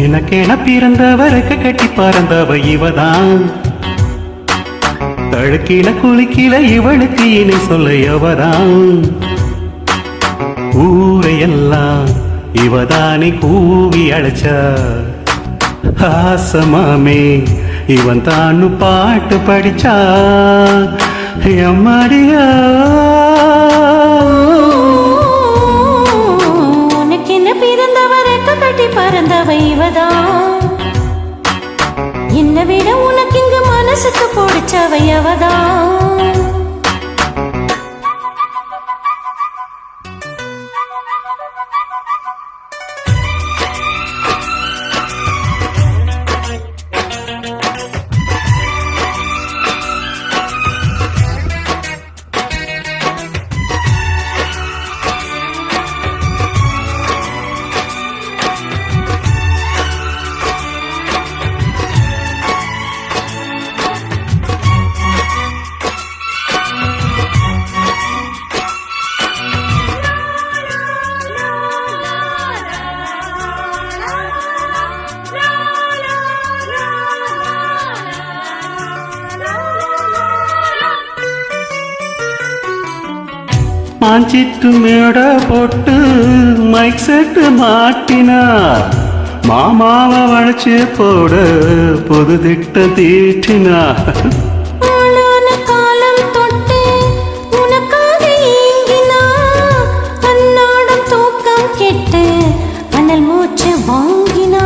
எனக்கென பிறந்தவருக்கு கட்டி பறந்தவ இவதான். தழுக்கில குளிக்கில இவளுக்கு இணை சொல்ல எவதான். ஊரையெல்லாம் இவதானே கூவி அழைச்சா. ஆசமாமே இவன் தானு பாட்டு படிச்சா. எம்மாடியா பறந்தவ இவதான். என்னை விட உனக்கு இங்கு மனசுக்கு பிடிச்சவ அவதான். மாஞ்சிட்டு மேட போட்டு மைக் செட்டு மாட்டினா. மாமாவ வளைச்சு போட பொது திட்ட தீட்டினா. காலம் தொட்டு உனக்காக ஏங்கினா. அன்னாடம் தூக்கம் கெட்டு அனல் மூச்சு வாங்கினா.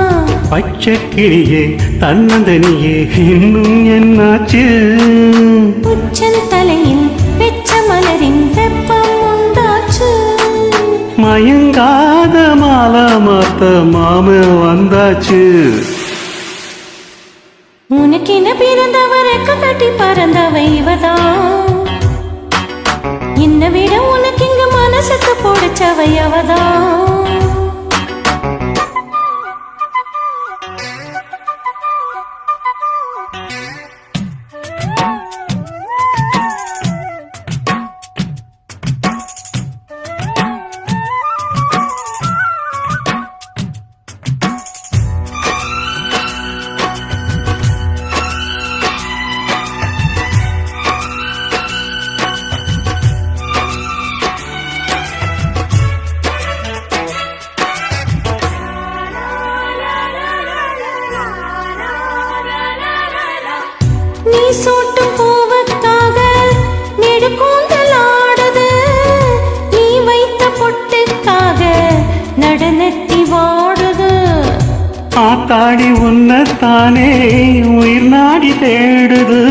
பச்சை கிளியே தன்னந்தனியே இன்னும் என்னாச்சு. உச்சன் தலையில் வெச்ச மலரின் வெப்பம் உண்டாச்சு. மயங்காத மாலை மாத்த மாம வந்தாச்சு. உனக்கென பிறந்தவருக்கு கட்டி பறந்தவ இவதான். என்னை விட உனக்கு இங்கு மனசுக்கு பிடிச்சவ அவதான். நீ சூட்டும் பூவுக்காக நெடுக்கூந்தல் ஆடுது. நீ வைத்த பொட்டுக்காக நடனத்தி வாடுது. ஆத்தாடி உன்னத்தானே உயிர் நாடி தேடுது.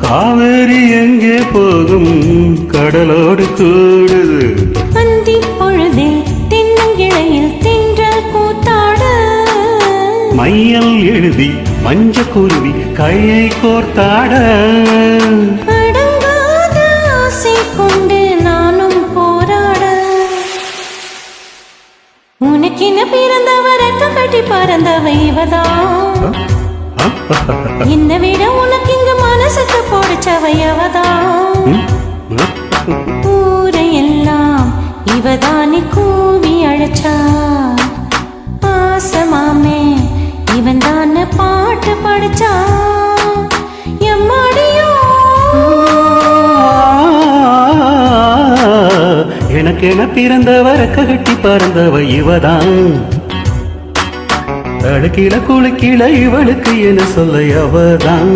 காவேரி எங்கே போகும் கடலோடு கூடுது. அந்தி பொழுதில் தென்னங்கிளையில் தின்றல் கூத்தாட. மையல் எழுதி மஞ்ச குருவி கையை கோர்த்தாட. அடங்காத ஆசை கொண்டு நானும் போராட. உனக்கென பிறந்தவருக்கு கட்டி பறந்தவ இவதான். என்னை விட உனக்கு இங்கு மனசுக்கு பிடிச்சவ அவதான். ஊரையெல்லாம் இவதானே கூவி அழைச்சா. ஆசமாமே இவன் தான பாட்டு படிச்சா. எம்மாடியோ எனக்கென பிறந்தவர கட்டி பறந்தவ இவதான். அழுக்கில குளிக்கில இவளுக்கு என சொல்ல அவதான்.